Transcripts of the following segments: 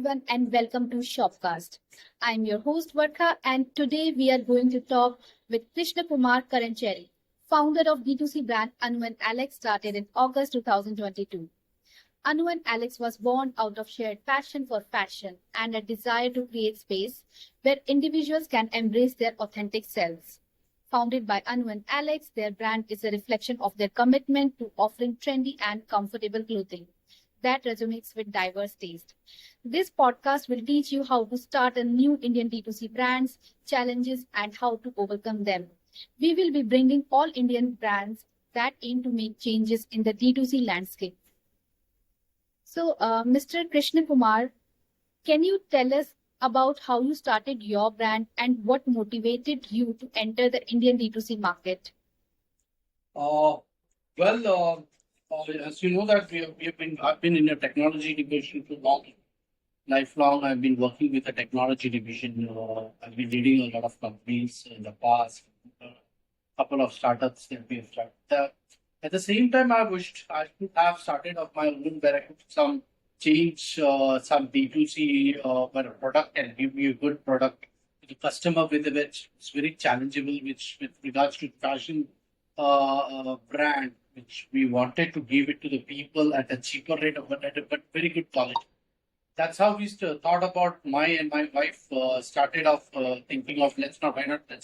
everyone, and welcome to Shopcast. I'm your host Verkha, and today we are going to talk with Krishna Kumar Karancheri, founder of D2C brand Anu and Alex, started in August 2022. Anu and Alex was born out of shared passion for fashion and a desire to create space where individuals can embrace their authentic selves. Founded by Anu and Alex, their brand is a reflection of their commitment to offering trendy and comfortable clothing that resonates with diverse taste. This podcast will teach you how to start a new Indian D2C brands, challenges, and how to overcome them. We will be bringing all Indian brands that aim to make changes in the D2C landscape. So, Mr. Krishna Kumar, can you tell us about how you started your brand and what motivated you to enter the Indian D2C market? Uh, as you know that I've been in a technology division for lifelong. I've been working with the technology division. I've been leading a lot of companies in the past, a couple of startups that we have started. At the same time, I wished I could have started off my own where I could some change some D2C where a product can give me a good product to the customer with which it's very challengeable, which with regards to fashion brand, which we wanted to give it to the people at a cheaper rate, but very good quality. That's how we thought about my and my wife started off thinking of let's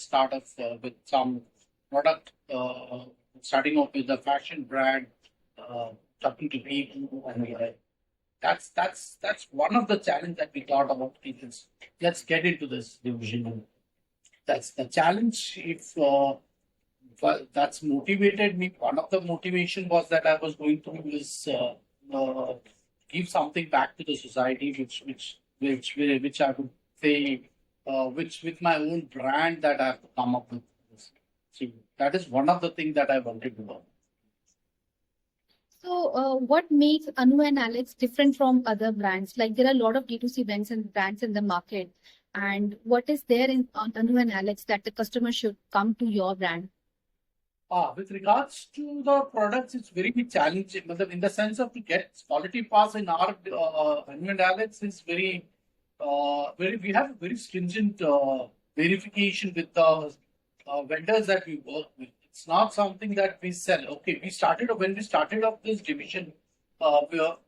start off with some product, starting off with the fashion brand, talking to people, and that's one of the challenge that we thought about. Is let's get into this division. That's the challenge. If well, that's motivated me. One of the motivation was that I was going through this give something back to the society, which I would say, which with my own brand that I have to come up with. So that is one of the things that I wanted to do. So, what makes Anu and Alex different from other brands? Like there are a lot of D2C brands in the market, and what is there in on Anu and Alex that the customer should come to your brand? With regards to the products, it's very challenging. But in the sense of to get quality pass in our Environment Alex is very we have very stringent verification with the vendors that we work with. It's not something that we sell. Okay, when we started off this division,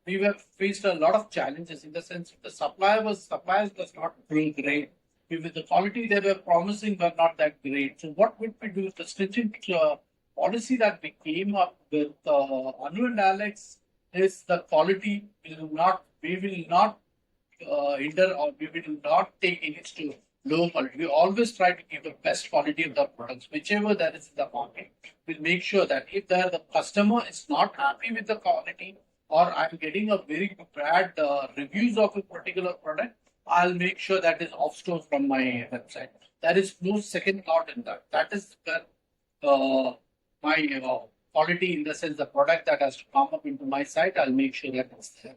we were faced a lot of challenges in the sense the suppliers was not very great. With the quality they were promising were not that great. So what would we do? The stringent policy that we came up with Anu and Alex is the quality we will not hinder or we will not take it to low quality. We always try to give the best quality of the products, whichever that is in the market. We'll make sure that if the customer is not happy with the quality or I'm getting a very bad reviews of a particular product, I'll make sure that is off store from my website. There is no second thought in that. That is where my quality in the sense the product that has to come up into my site, I'll make sure that it's there.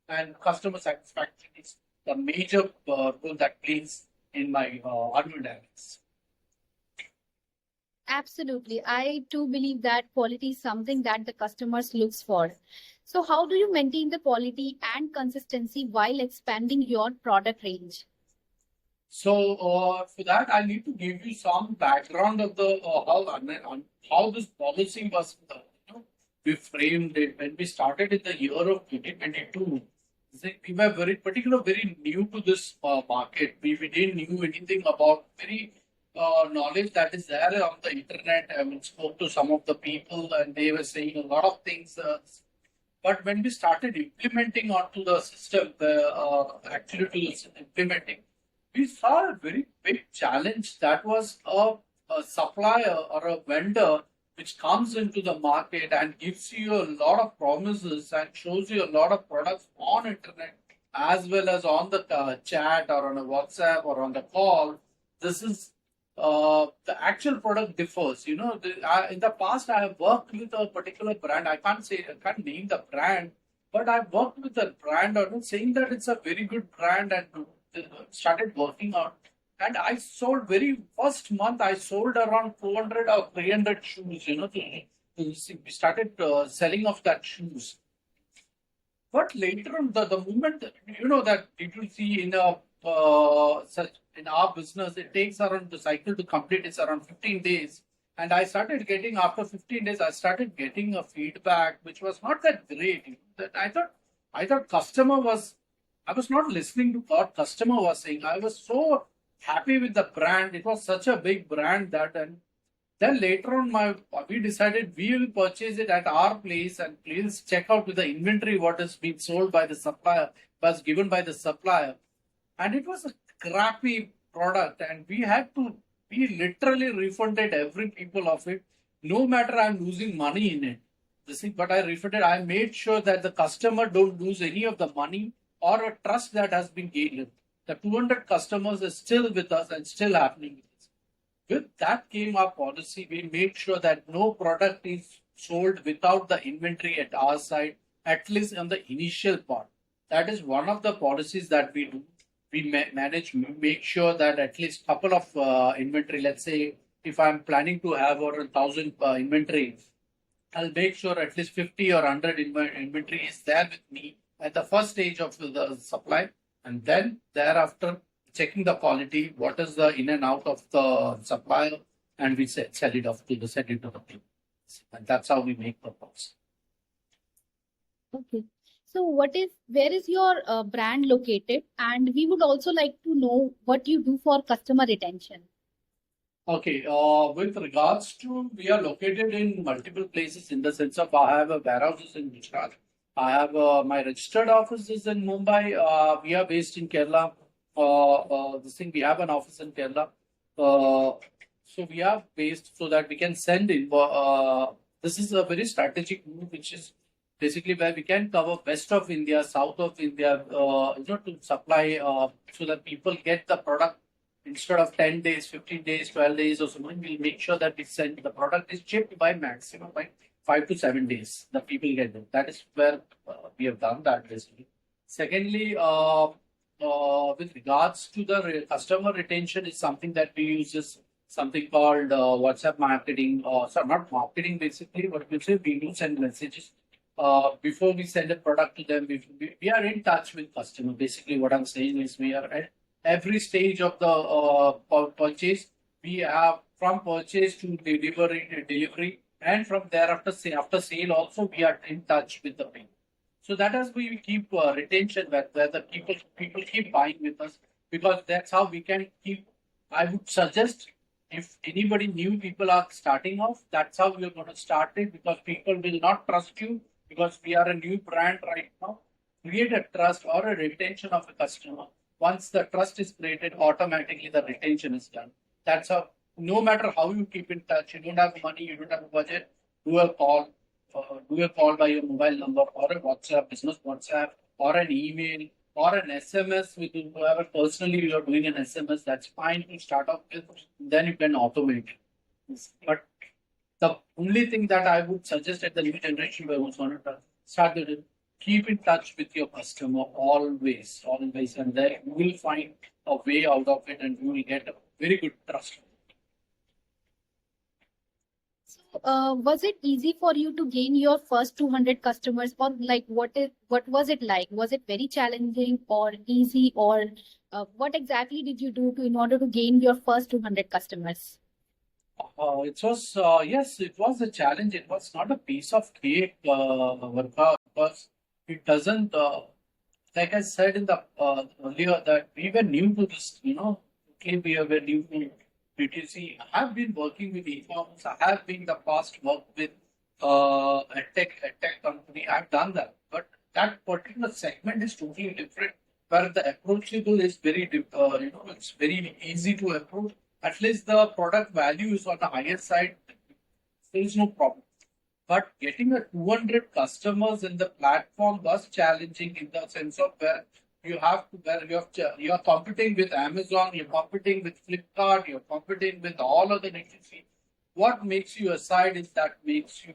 And customer satisfaction is the major role that plays in my advertisements. Absolutely. I too believe that quality is something that the customers looks for. So how do you maintain the quality and consistency while expanding your product range? So for that, I need to give you some background of the how this policy was we framed it when we started in the year of 2022. We were very new to this market. We didn't knew anything about very knowledge that is there on the internet. I mean, spoke to some of the people and they were saying a lot of things. But when we started implementing onto the system, actually to implementing, we saw a very big challenge that was a supplier or a vendor which comes into the market and gives you a lot of promises and shows you a lot of products on internet as well as on the chat or on a WhatsApp or on the call. This is the actual product differs. In the past, I have worked with a particular brand. I can't name the brand, but I've worked with a brand on it, saying that it's a very good brand and started working on. And I sold very first month, I sold around 400 or 300 shoes. We started selling of that shoes. But later on, the moment that D2C such in our business, it takes around the cycle to complete is around 15 days. And I started getting after 15 days, I started getting a feedback which was not that great. That I thought customer was I was not listening to what customer was saying. I was so happy with the brand. It was such a big brand that and then later on, we decided we will purchase it at our place and please check out with the inventory what is being sold by the supplier, was given by the supplier. And it was a crappy product, and we literally refunded every people of it. No matter I'm losing money in it. This thing, but I refunded. I made sure that the customer don't lose any of the money or a trust that has been gained. The 200 customers is still with us and still happening. With that came our policy. We made sure that no product is sold without the inventory at our side, at least on the initial part. That is one of the policies that we do. We make sure that at least couple of inventory. Let's say if I'm planning to have over 1,000 inventory, I'll make sure at least 50 or 100 inventory is there with me at the first stage of the supply, and then thereafter checking the quality, what is the in and out of the supplier, and we sell it off to the send it to the people. And that's how we make the products. Okay. So where is your brand located? And we would also like to know what you do for customer retention. Okay, with regards to, we are located in multiple places in the sense of I have a warehouses in Gujarat. I have my registered offices in Mumbai. We are based in Kerala. We have an office in Kerala. So we are based so that we can send in. This is a very strategic move, which is basically where we can cover west of India, south of India, to supply so that people get the product instead of 10 days, 15 days, 12 days or something. We'll make sure that we send the product is shipped by maximum by 5 to 7 days. The people get it. That is where we have done that basically. Secondly, with regards to the customer retention is something that we use is something called WhatsApp marketing, not marketing basically, but we do send messages. Before we send a product to them, we are in touch with customer. Basically, what I'm saying is we are at every stage of the purchase. We have from purchase to delivery, and from there after sale also we are in touch with the people. So that is we keep retention where the people keep buying with us, because that's how we can keep. I would suggest if anybody new people are starting off, that's how we are going to start it, because people will not trust you because we are a new brand right now. Create a trust or a retention of a customer. Once the trust is created, automatically the retention is done. That's how. No matter how you keep in touch, you don't have money, you don't have a budget, do a call, do a call by your mobile number or a WhatsApp, business WhatsApp, or an email, or an SMS with whoever personally you are doing an SMS. That's fine to start off with. Then you can automate. But the only thing that I would suggest at the new generation where who's going to start with it, keep in touch with your customer always, always, and then you will find a way out of it, and you will get a very good trust. So, was it easy for you to gain your first 200 customers, or like what was it like? Was it very challenging or easy, or what exactly did you do in order to gain your first 200 customers? It was yes, it was a challenge. It was not a piece of cake, Verkha, because it doesn't. Like I said in the earlier, that we were new to this. Okay, we were new to D2C. I have been working with e-commerce. I have been the past work with a tech company. I've done that, but that particular segment is totally different. Where the approachable is it's very easy to approach. At least the product value is on the higher side. There is no problem. But getting a 200 customers in the platform was challenging in the sense of where you are competing with Amazon, you're competing with Flipkart, you're competing with all other agencies. What makes you aside is that makes you,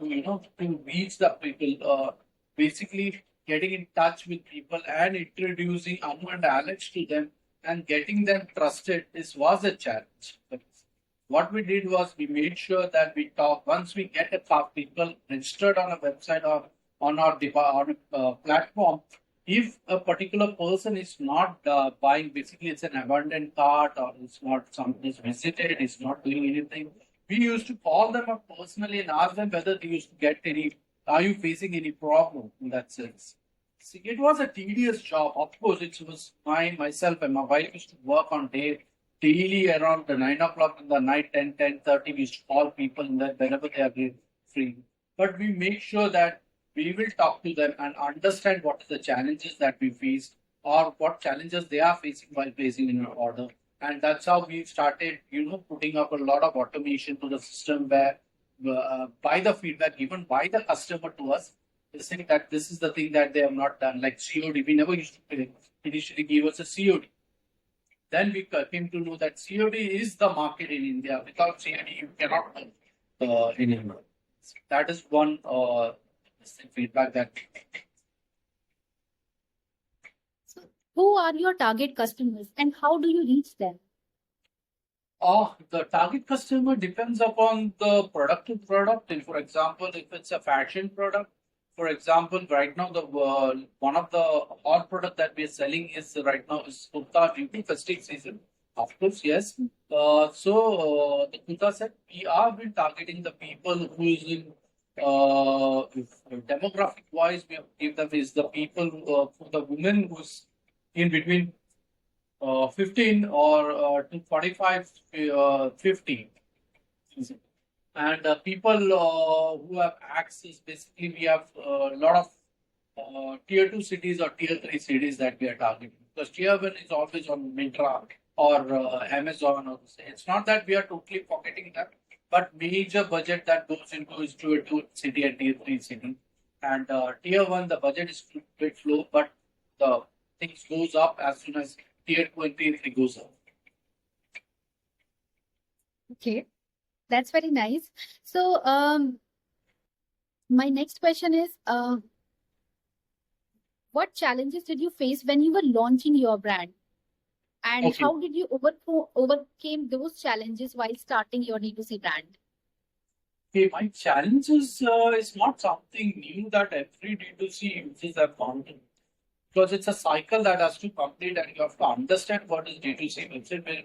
to reach the people, basically getting in touch with people and introducing Anu and Alex to them and getting them trusted was a challenge. But what we did was we made sure that we talk once we get a people registered on a website or on our platform, if a particular person is not buying, basically it's an abandoned cart or it's not something is visited, it's not doing anything. We used to call them up personally and ask them whether they used to get any, are you facing any problem in that sense? See, it was a tedious job. Of course, it was myself and my wife used to work on daily around the 9 o'clock in the night, 10:30. We used to call people in that whenever they are free. But we make sure that we will talk to them and understand what is the challenges that we faced or what challenges they are facing while placing in an order. And that's how we started, putting up a lot of automation to the system where by the feedback given by the customer to us, they saying that this is the thing that they have not done. Like COD, we never used to initially give us a COD. Then we came to know that COD is the market in India. Without COD, you cannot in India. That is one feedback that. So, who are your target customers and how do you reach them? The target customer depends upon the product to product. And for example, if it's a fashion product, for example, right now the one of the hot product that we are selling is right now is kurta due to festive season. Of course, yes. The kurta set we are been targeting the people who is in demographic wise. We give them is the people for the women who's in between 15 or to 45, 50. And people who have access, basically, we have a lot of tier 2 cities or tier 3 cities that we are targeting. Because tier 1 is always on Myntra or Amazon. Or it's not that we are totally forgetting that, but major budget that goes into is tier 2 city and tier 3 city. And tier 1, the budget is a bit low, but the things goes up as soon as tier 2 and tier 3 goes up. Okay, that's very nice. So, my next question is, what challenges did you face when you were launching your brand? And Okay. how did you overcame those challenges while starting your D2C brand? Okay, my challenges is not something new that every D2C users have gone through. Because it's a cycle that has to complete and you have to understand what is D2C.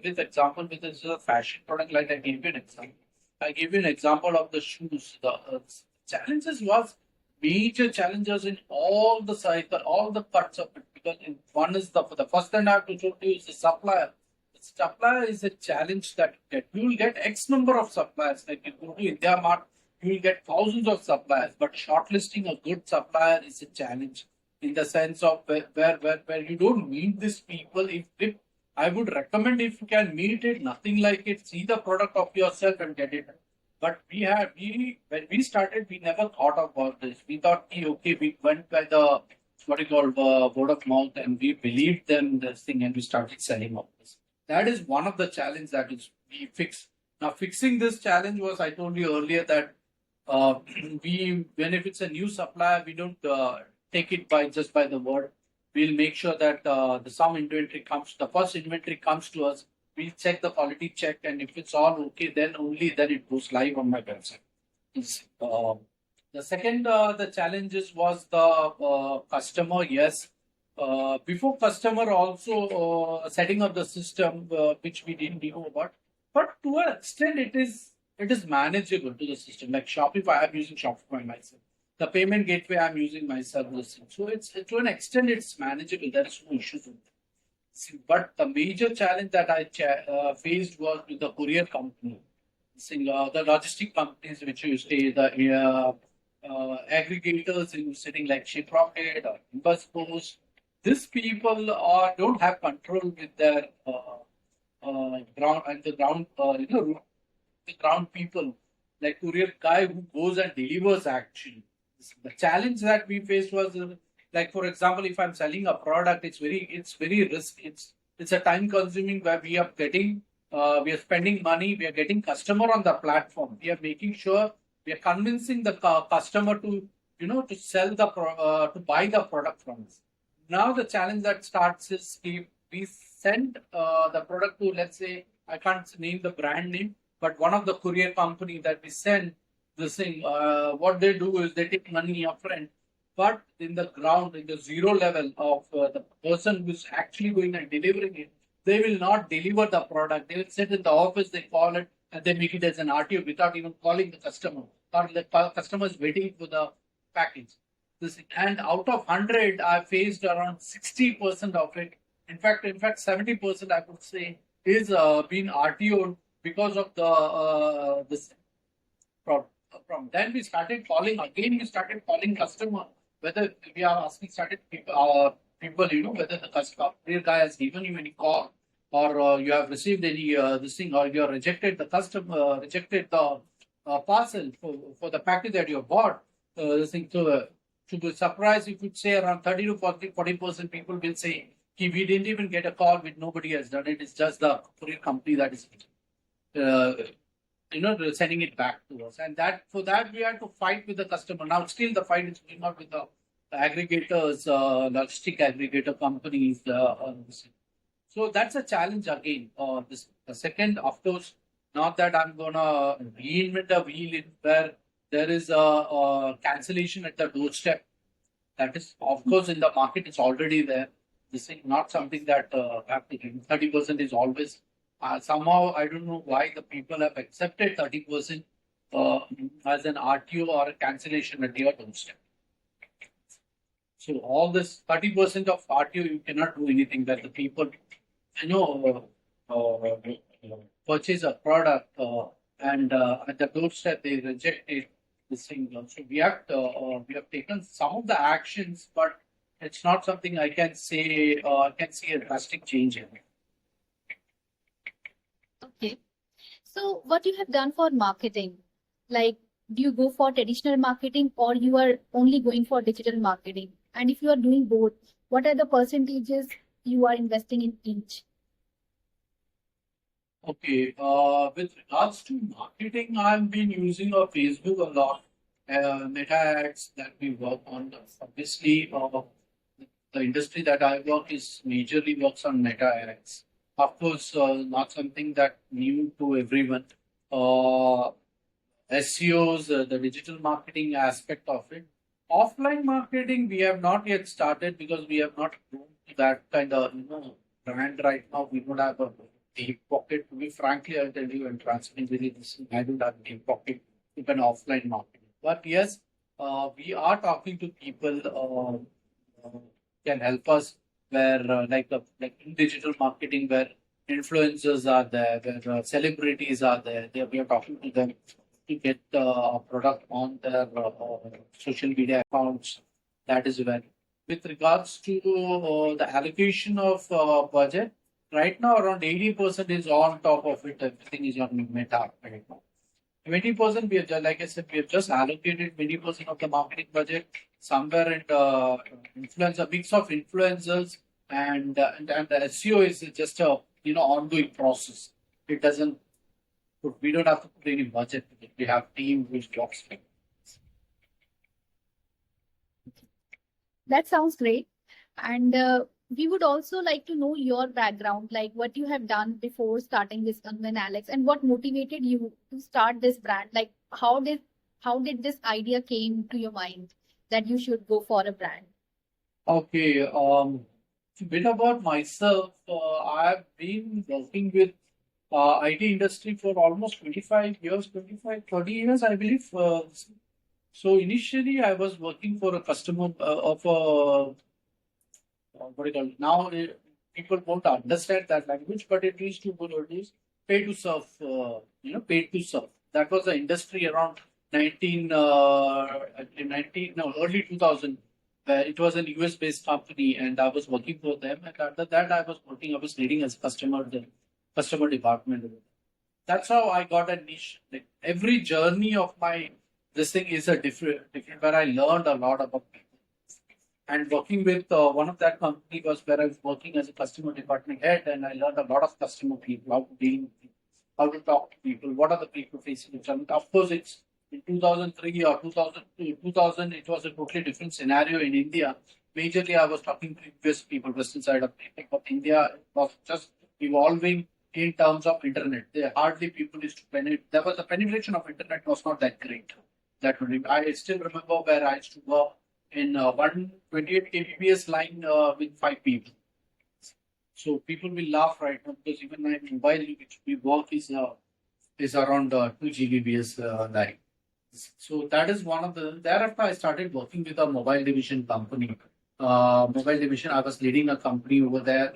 With example, with this is a fashion product, like I gave you an example. I gave you an example of the shoes. The challenges was major challenges in all the cycle, all the parts of it. Because one is the first thing I have to show you is the supplier. The supplier is a challenge that you will get X number of suppliers. Like you go to India Mart, you will get thousands of suppliers, but shortlisting a good supplier is a challenge in the sense of where you don't meet these people. If I would recommend if you can meet it, nothing like it, see the product of yourself and get it. But when we started, we never thought about this. We thought, okay, we went by the what you call word of mouth, and we believed them this thing, and we started selling all this. That is one of the challenges that is we fixed. Now, fixing this challenge was I told you earlier that if it's a new supplier, we don't take it just by the word. We'll make sure that some inventory comes. The first inventory comes to us. We'll check the quality check, and if it's all okay, then it goes live on my website. The second, the challenges was the customer. Yes, before customer also setting up the system, which we didn't know about. But to an extent, it is manageable to the system. Like Shopify, I'm using Shopify myself. The payment gateway I'm using myself. So it's to an extent it's manageable. There is no issues with it. But the major challenge that I faced was with the courier company. The logistic companies which you say, the aggregators sitting like Shiprocket or Bus Post. These people don't have control with their ground and the ground, the ground people, like courier guy who goes and delivers actually. The challenge that we faced was like, for example, if I'm selling a product, it's very risky. It's a time consuming where we are spending money, we are getting customer on the platform. We are making sure we are convincing the customer to sell to buy the product from us. Now the challenge that starts is we send the product to, let's say, I can't name the brand name, but one of the courier company that we send this thing, what they do is they take money upfront. But in the ground, in the zero level of the person who's actually going and delivering it, they will not deliver the product. They will sit in the office, they call it, and they make it as an RTO without even calling the customer, or the customer is waiting for the package. And out of 100, I faced around 60% of it. In fact, 70% I would say is being RTO'd because of the this from then we started calling again. We started calling customer whether we are asking started people, whether the customer guy has given you any call, or you have received any this thing, or you have rejected the customer rejected the parcel for the package that you have bought. This thing, to be surprised, you could say around 30 to 40% people will say, we didn't even get a call, with nobody has done it. It's just the courier company that is uh, sending it back to us. And that for that we had to fight with the customer. Now still the fight is going on with the aggregators, logistic aggregator companies. So that's a challenge again. The second, of course, not that I'm gonna reinvent a wheel in where there is a cancellation at the doorstep. That is, of course, in the market, it's already there. This is not something that 30% is always. Somehow, I don't know why the people have accepted 30% as an RTO or a cancellation at your doorstep. So all this 30% of RTO, you cannot do anything. That the people, you know, purchase a product and at the doorstep they reject it. This thing. So we have taken some of the actions, but it's not something I can say. I can see a drastic change in it. Okay. So what you have done for marketing, like do you go for traditional marketing or you are only going for digital marketing? And if you are doing both, what are the percentages you are investing in each? Okay, with regards to marketing, I've been using Facebook a lot. Meta ads that we work on. Obviously, the industry that I work is majorly works on meta ads. Of course, not something that new to everyone. SEOs, the digital marketing aspect of it. Offline marketing, we have not yet started because we have not grown to that kind of brand right now. We don't have a deep pocket. To be frankly, I'll tell you and transparently, I don't have a deep pocket even offline marketing. But yes, we are talking to people can help us where like in digital marketing where influencers are there, where celebrities are there. We are talking to them to get a product on their social media accounts. That is where. With regards to the allocation of budget, right now around 80% is on top of it. Everything is on Meta right now. 20% we have like I said, we have just allocated 20% of the marketing budget somewhere in the influencer, mix of influencers and the SEO is just a ongoing process. It doesn't we don't have to put any budget. We have team which works. That sounds great. And we would also like to know your background, like what you have done before starting this Unwin Alex, and what motivated you to start this brand. Like how did this idea came to your mind that you should go for a brand? Okay, a bit about myself. I've been working with IT industry for almost 25 years, 25, 30 years, I believe. So initially, I was working for a customer of a what do you call it? Now people won't understand that language, but it used to go is pay to serve. Pay to serve. That was the industry around 19 no early 2000. It was an US based company, and I was working for them. And after that, I was leading as a customer department. That's how I got a niche. Like every journey of my this thing is a different where I learned a lot about people. And working with one of that company was where I was working as a customer department head, and I learned a lot of customer people, how to deal with people, how to talk to people, what are the people facing the challenge. Of course, it's in 2003 or 2000, it was a totally different scenario in India. Majorly, I was talking to US people, western side of people, but India was just evolving in terms of internet. There hardly people used to penetrate. The penetration of internet was not that great. I still remember where I used to work. in 128 kbps line with 5 people. So people will laugh right now because even my mobile which we work is around 2 Gbps line. So that is one of the. Thereafter, I started working with a mobile division company. Mobile division. I was leading a company over there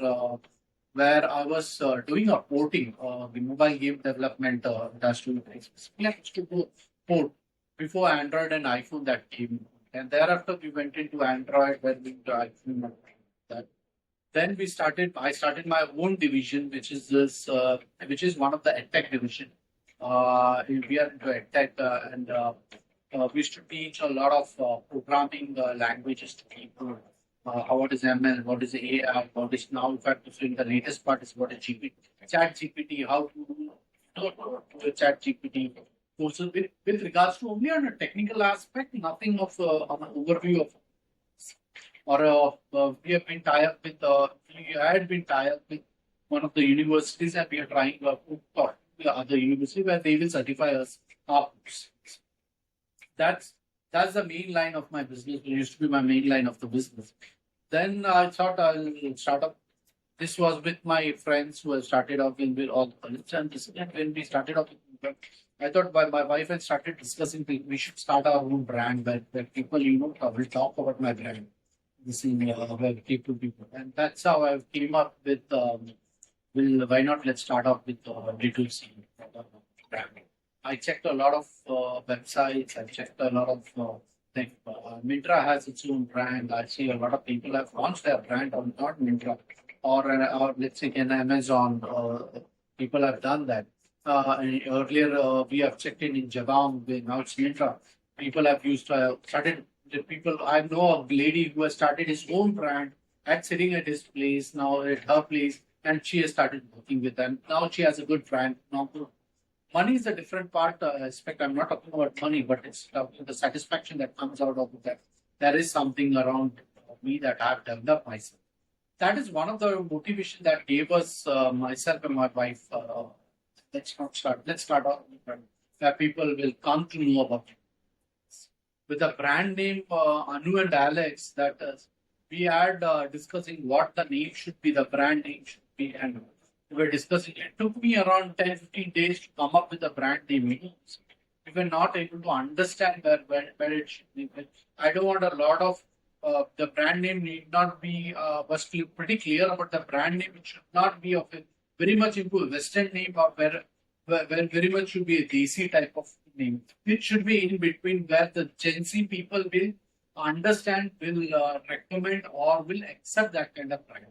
where I was doing a porting, the mobile game development industry. Specifically, I used to do port before Android and iPhone that came, and thereafter we went into Android, went into iPhone. That then we started. I started my own division, which is one of the EdTech division. We are into EdTech, and we used to teach a lot of programming languages to people. What is ML? What is AI? What is now? In fact, the latest part is what is GPT, Chat GPT. How to do a Chat GPT. So with regards to only on a technical aspect, nothing of an overview of or we have been tied up with we had been tied up with one of the universities and we are trying to talk to the other university where they will certify us. Uh, that's that's the main line of my business. It used to be my main line of the business. Then I thought I'll start up. This was with my friends who had started off in with all the college and when we started off, I thought my wife had started discussing we should start our own brand where people will talk about my brand this in where people and that's how I came up with well why not let's start off with D2C brand. I checked a lot of websites. I checked a lot of things. Mintra has its own brand. I see a lot of people have launched their brand on not Mintra or let's say in Amazon. People have done that. And earlier, we have checked in Jabang, now it's Mintra. People have used started. The people I know a lady who has started his own brand at sitting at his place now at her place, and she has started working with them. Now she has a good brand. Now money is a different part aspect. I'm not talking about money, but it's the satisfaction that comes out of that. There is something around me that I've developed myself. That is one of the motivation that gave us myself and my wife. Let's not start. Let's start off where people will come to know about it. With the brand name Anu and Alex, that we had discussing what the name should be, the brand name should be, and we were discussing. It took me around 10-15 days to come up with the brand name. We were not able to understand where it should be. I don't want a lot of the brand name need not be was pretty clear about the brand name. It should not be of a very much into a Western name or where very much should be a Desi type of name. It should be in between where the Gen Z people will understand, will recommend or will accept that kind of brand.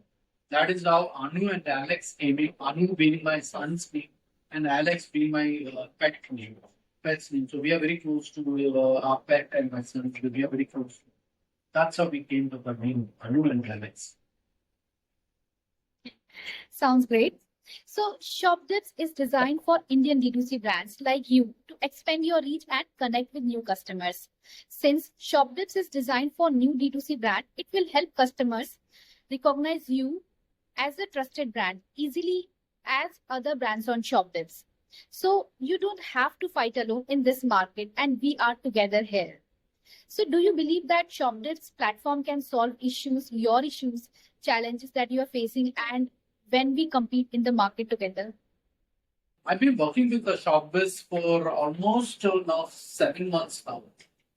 That is how Anu and Alex came in. Anu being my son's name and Alex being my pet's name. So we are very close to our pet and my son. We are very close. That's how we came to the name Anu and Alex. Sounds great. So, Shopdibz is designed for Indian D2C brands like you to expand your reach and connect with new customers. Since Shopdibz is designed for new D2C brand, it will help customers recognize you as a trusted brand easily as other brands on Shopdibz. So, you don't have to fight alone in this market, and we are together here. So, do you believe that Shopdibz platform can solve your issues, challenges that you are facing, and when we compete in the market together? I've been working with the Shopdibz for almost now 7 months now.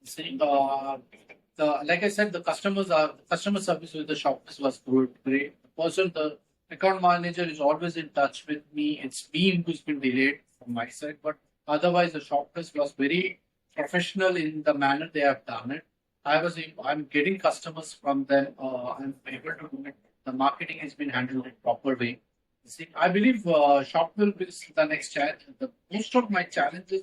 See, like I said, the customer service with the Shopdibz was good, great. The account manager is always in touch with me. It's me who's been delayed from my side, but otherwise the Shopdibz was very professional in the manner they have done it. I'm getting customers from them. I'm able to do it. The marketing has been handled in proper way. See, I believe Shopdibz is the next challenge. Most of my challenges,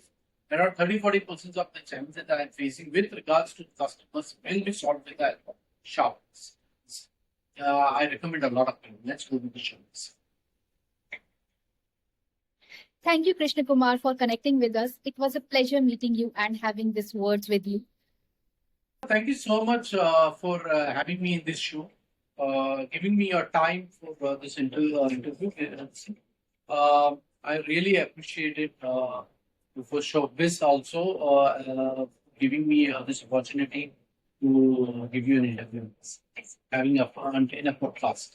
around 30-40% of the challenges that I'm facing with regards to customers will be solved with that Shopdibz. I recommend a lot of people. Let's go with the Shopdibz. Thank you, Krishna Kumar, for connecting with us. It was a pleasure meeting you and having these words with you. Thank you so much for having me in this show. Giving me your time for this interview. I really appreciate it for Showbiz also giving me this opportunity to give you an interview. Having a fun in a podcast.